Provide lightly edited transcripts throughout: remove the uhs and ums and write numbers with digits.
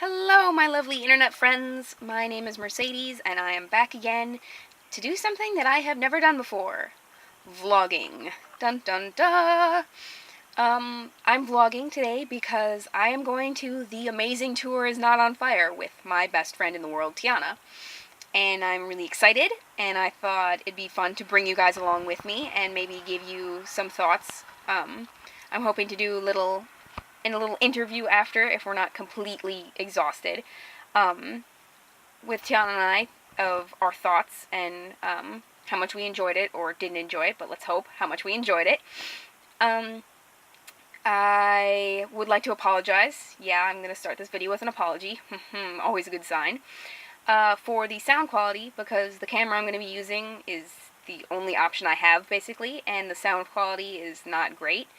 Hello, my lovely internet friends. My name is Mercedes, and I am back again to do something that I have never done before. Vlogging. Dun dun dun! I'm vlogging today because I am going to The Amazing Tour Is Not on Fire with my best friend in the world, T.A.N.O.F. And I'm really excited, and I thought it'd be fun to bring you guys along with me and maybe give you some thoughts. I'm hoping to do a little interview after, if we're not completely exhausted, with T.A.N.O.F. and I, of our thoughts and how much we enjoyed it, or didn't enjoy it, but let's hope how much we enjoyed it. I would like to apologize. Yeah, I'm going to start this video with an apology. Always a good sign. For the sound quality, because the camera I'm going to be using is the only option I have, basically, and the sound quality is not great.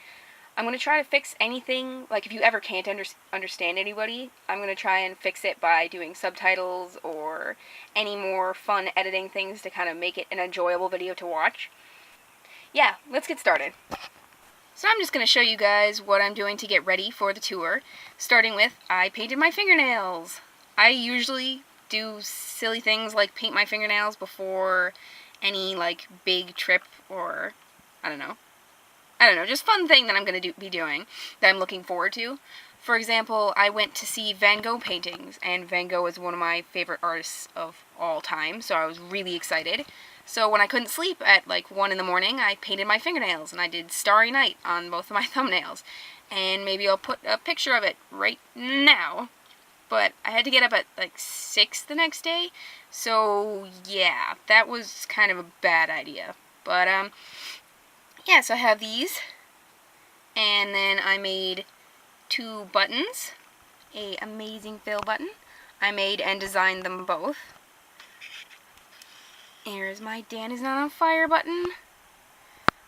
I'm going to try to fix anything, like if you ever can't understand anybody, I'm going to try and fix it by doing subtitles or any more fun editing things to kind of make it an enjoyable video to watch. Yeah, let's get started. So I'm just going to show you guys what I'm doing to get ready for the tour, starting with I painted my fingernails. I usually do silly things like paint my fingernails before any like big trip or I don't know, just fun thing that I'm going to be doing that I'm looking forward to. For example, I went to see Van Gogh paintings, and Van Gogh is one of my favorite artists of all time, so I was really excited. So when I couldn't sleep at like 1 in the morning, I painted my fingernails, and I did Starry Night on both of my thumbnails. And maybe I'll put a picture of it right now. But I had to get up at like 6 the next day, so yeah, that was kind of a bad idea. But yeah, so I have these, and then I made 2 buttons, a amazing fail button. I made and designed them both. Here's my Dan Is Not on Fire button.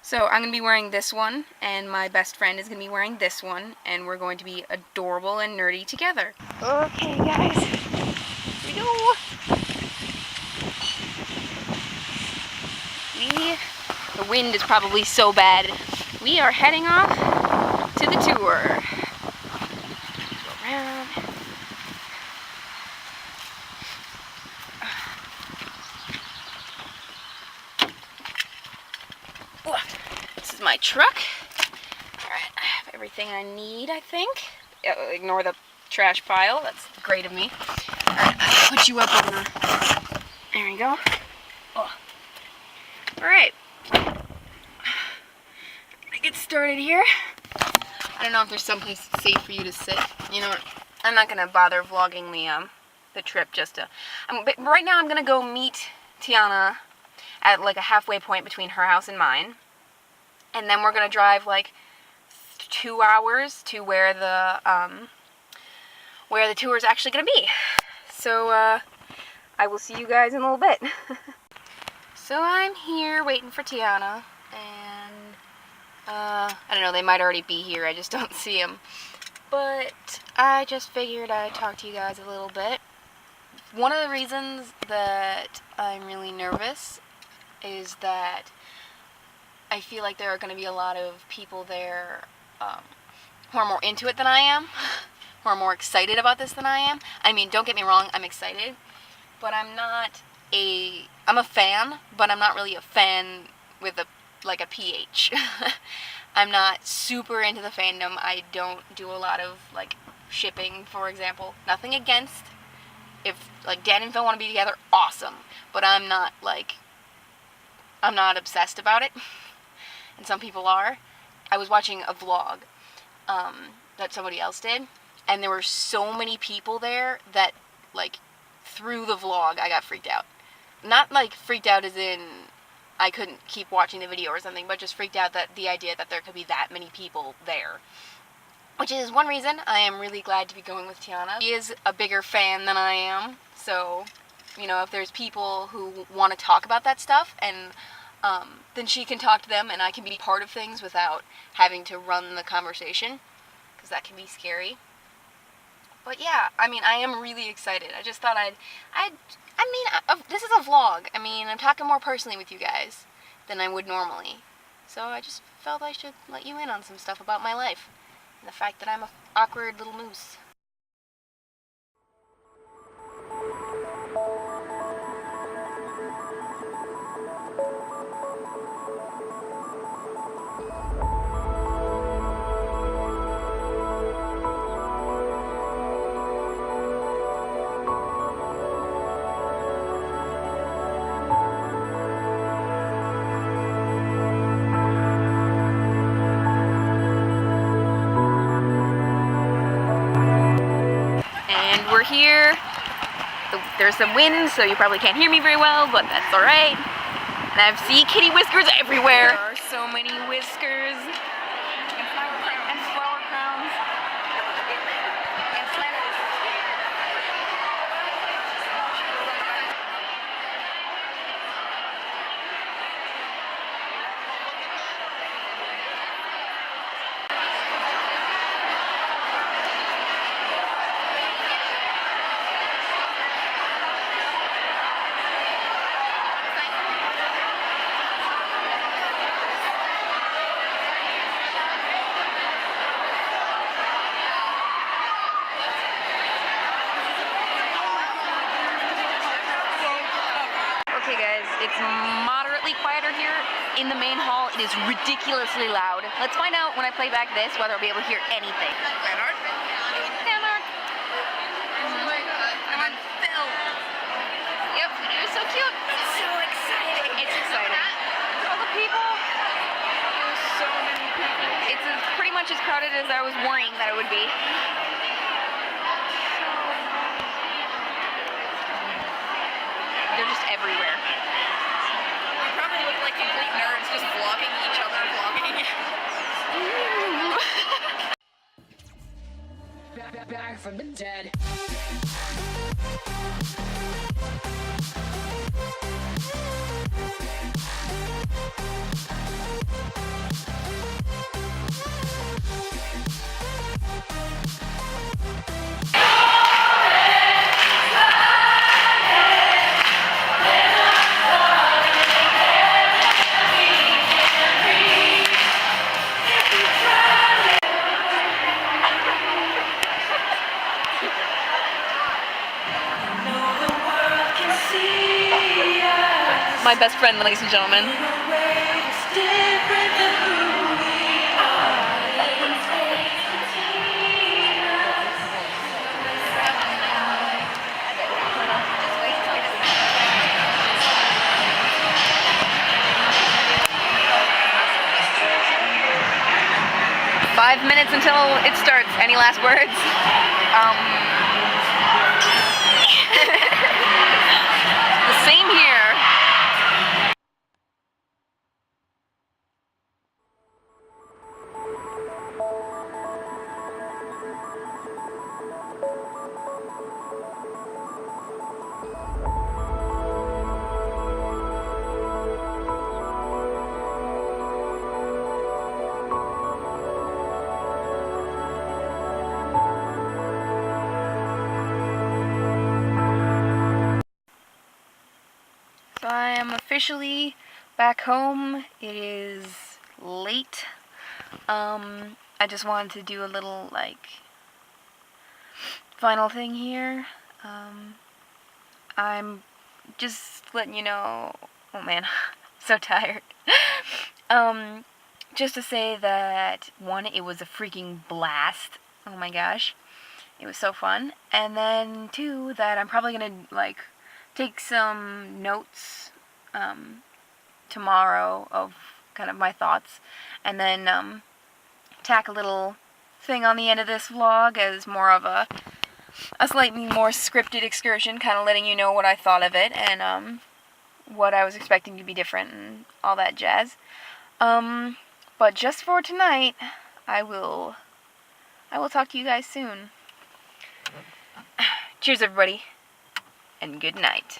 So I'm going to be wearing this one, and my best friend is going to be wearing this one, and we're going to be adorable and nerdy together. Okay, guys, here we go. The wind is probably so bad. We are heading off to the tour. Go around. This is my truck. Alright, I have everything I need, I think. Ignore the trash pile. That's great of me. Alright, I'll put you up on the... There we go. Oh. Alright. Get started here. I don't know if there's someplace safe for you to sit. You know what? I'm not gonna bother vlogging the trip just to. But right now I'm gonna go meet T.A.N.O.F. at like a halfway point between her house and mine, and then we're gonna drive like 2 hours to where the tour is actually gonna be. So I will see you guys in a little bit. So I'm here waiting for T.A.N.O.F. and I don't know, they might already be here, I just don't see them. But I just figured I'd talk to you guys a little bit. One of the reasons that I'm really nervous is that I feel like there are going to be a lot of people there who are more into it than I am, who are more excited about this than I am. I mean, don't get me wrong, I'm excited, but I'm a fan, but I'm not really a fan with a PH. I'm not super into the fandom. I don't do a lot of like shipping, for example. Nothing against if like Dan and Phil want to be together, awesome. But I'm not obsessed about it. And some people are. I was watching a vlog that somebody else did, and there were so many people there that like through the vlog I got freaked out. Not like freaked out as in I couldn't keep watching the video or something, but just freaked out that the idea that there could be that many people there. Which is one reason I am really glad to be going with T.A.N.O.F. She is a bigger fan than I am, so, you know, if there's people who want to talk about that stuff, and then she can talk to them, and I can be part of things without having to run the conversation, because that can be scary. But yeah, I mean, I am really excited. I just thought this is a vlog. I mean, I'm talking more personally with you guys than I would normally. So I just felt I should let you in on some stuff about my life. And the fact that I'm an awkward little moose. And we're here. There's some wind, so you probably can't hear me very well, but that's alright. And I see kitty whiskers everywhere. There are so many whiskers. And flower crowns. And flower crowns. And flannels. Okay guys, it's moderately quieter here. In the main hall, it is ridiculously loud. Let's find out when I play back this whether I'll be able to hear anything. Leonard? Leonard! I'm on Phil. Yep, you're so cute. It's so exciting. It's exciting. All the people. There's so many people. It's pretty much as crowded as I was worrying that it would be. They're just everywhere. We probably look like complete nerds just vlogging each other, vlogging. Back from the dead. My best friend, ladies and gentlemen. Five minutes until it starts. Any last words? The same here. So I am officially back home. It is late. I just wanted to do a little, final thing here. I'm just letting you know, oh man, so tired. Just to say that, one, it was a freaking blast. Oh my gosh. It was so fun. And then, two, that I'm probably gonna, take some notes, tomorrow of kind of my thoughts. And then, tack a little thing on the end of this vlog as more of a slightly more scripted excursion, kind of letting you know what I thought of it and what I was expecting to be different and all that jazz. But just for tonight, I will talk to you guys soon. Cheers, everybody, and good night.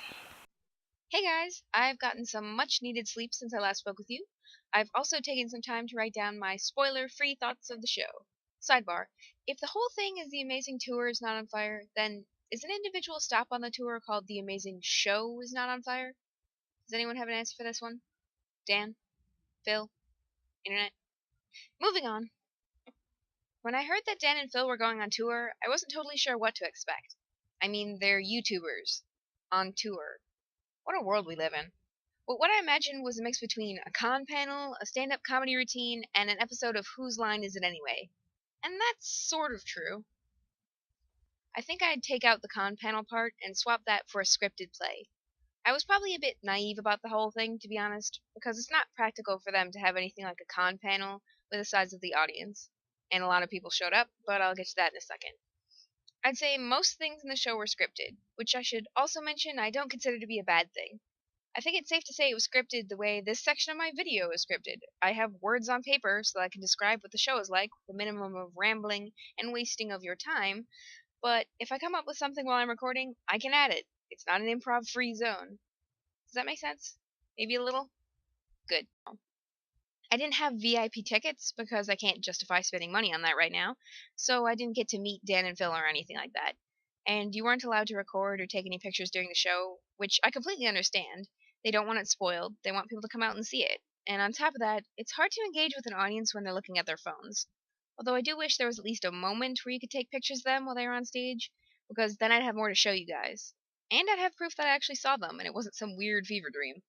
Hey guys, I've gotten some much needed sleep since I last spoke with you. I've also taken some time to write down my spoiler-free thoughts of the show. Sidebar, if the whole thing is The Amazing Tour is Not on Fire, then is an individual stop on the tour called The Amazing Show is Not on Fire? Does anyone have an answer for this one? Dan? Phil? Internet? Moving on. When I heard that Dan and Phil were going on tour, I wasn't totally sure what to expect. I mean, they're YouTubers. On tour. What a world we live in. But what I imagined was a mix between a con panel, a stand-up comedy routine, and an episode of Whose Line Is It Anyway? And that's sort of true. I think I'd take out the con panel part and swap that for a scripted play. I was probably a bit naive about the whole thing, to be honest, because it's not practical for them to have anything like a con panel with the size of the audience. And a lot of people showed up, but I'll get to that in a second. I'd say most things in the show were scripted, which I should also mention I don't consider to be a bad thing. I think it's safe to say it was scripted the way this section of my video is scripted. I have words on paper so that I can describe what the show is like with a minimum of rambling and wasting of your time, but if I come up with something while I'm recording, I can add it. It's not an improv free zone. Does that make sense? Maybe a little? Good. I didn't have VIP tickets because I can't justify spending money on that right now, so I didn't get to meet Dan and Phil or anything like that. And you weren't allowed to record or take any pictures during the show, which I completely understand. They don't want it spoiled, they want people to come out and see it. And on top of that, it's hard to engage with an audience when they're looking at their phones. Although I do wish there was at least a moment where you could take pictures of them while they were on stage, because then I'd have more to show you guys. And I'd have proof that I actually saw them and it wasn't some weird fever dream.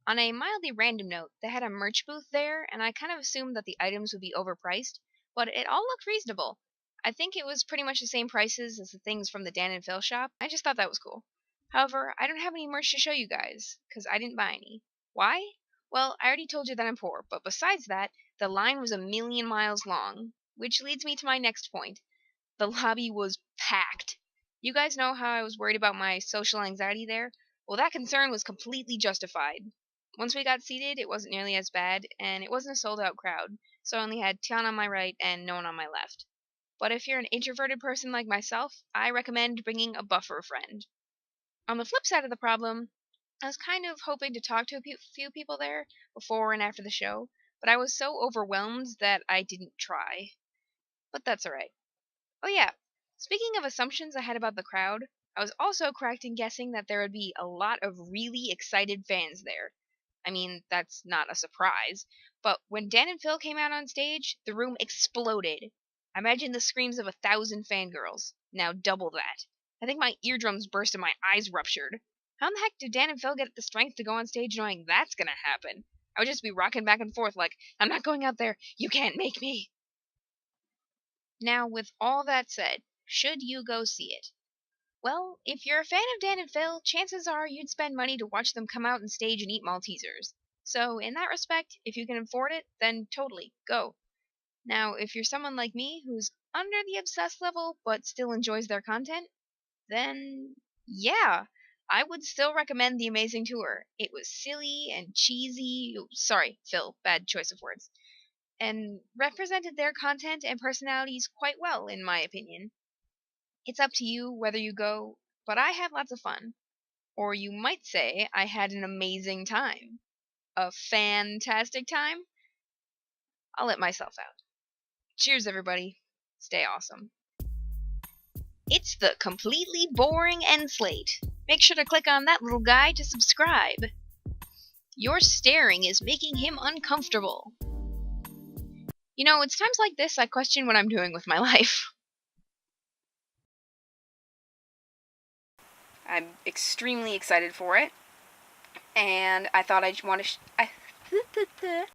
On a mildly random note, they had a merch booth there, and I kind of assumed that the items would be overpriced, but it all looked reasonable. I think it was pretty much the same prices as the things from the Dan and Phil shop. I just thought that was cool. However, I don't have any merch to show you guys, because I didn't buy any. Why? Well, I already told you that I'm poor, but besides that, the line was a million miles long. Which leads me to my next point. The lobby was packed. You guys know how I was worried about my social anxiety there? Well, that concern was completely justified. Once we got seated, it wasn't nearly as bad, and it wasn't a sold out crowd, so I only had T.A.N.O.F on my right and no one on my left. But if you're an introverted person like myself, I recommend bringing a buffer friend. On the flip side of the problem, I was kind of hoping to talk to a few people there before and after the show, but I was so overwhelmed that I didn't try. But that's alright. Oh yeah, speaking of assumptions I had about the crowd, I was also correct in guessing that there would be a lot of really excited fans there. I mean, that's not a surprise, but when Dan and Phil came out on stage, the room exploded. Imagine the screams of 1,000 fangirls. Now double that. I think my eardrums burst and my eyes ruptured. How in the heck did Dan and Phil get the strength to go on stage knowing that's gonna happen? I would just be rocking back and forth like, I'm not going out there, you can't make me. Now, with all that said, should you go see it? Well, if you're a fan of Dan and Phil, chances are you'd spend money to watch them come out on stage and eat Maltesers. So, in that respect, if you can afford it, then totally, go. Now, if you're someone like me who's under the obsessed level but still enjoys their content, then yeah, I would still recommend The Amazing Tour. It was silly and cheesy. Sorry, Phil, bad choice of words. And represented their content and personalities quite well, in my opinion. It's up to you whether you go, but I had lots of fun. Or you might say I had an amazing time. A fantastic time? I'll let myself out. Cheers, everybody. Stay awesome. It's the completely boring end slate. Make sure to click on that little guy to subscribe. Your staring is making him uncomfortable. You know, it's times like this I question what I'm doing with my life. I'm extremely excited for it, and I thought I'd want to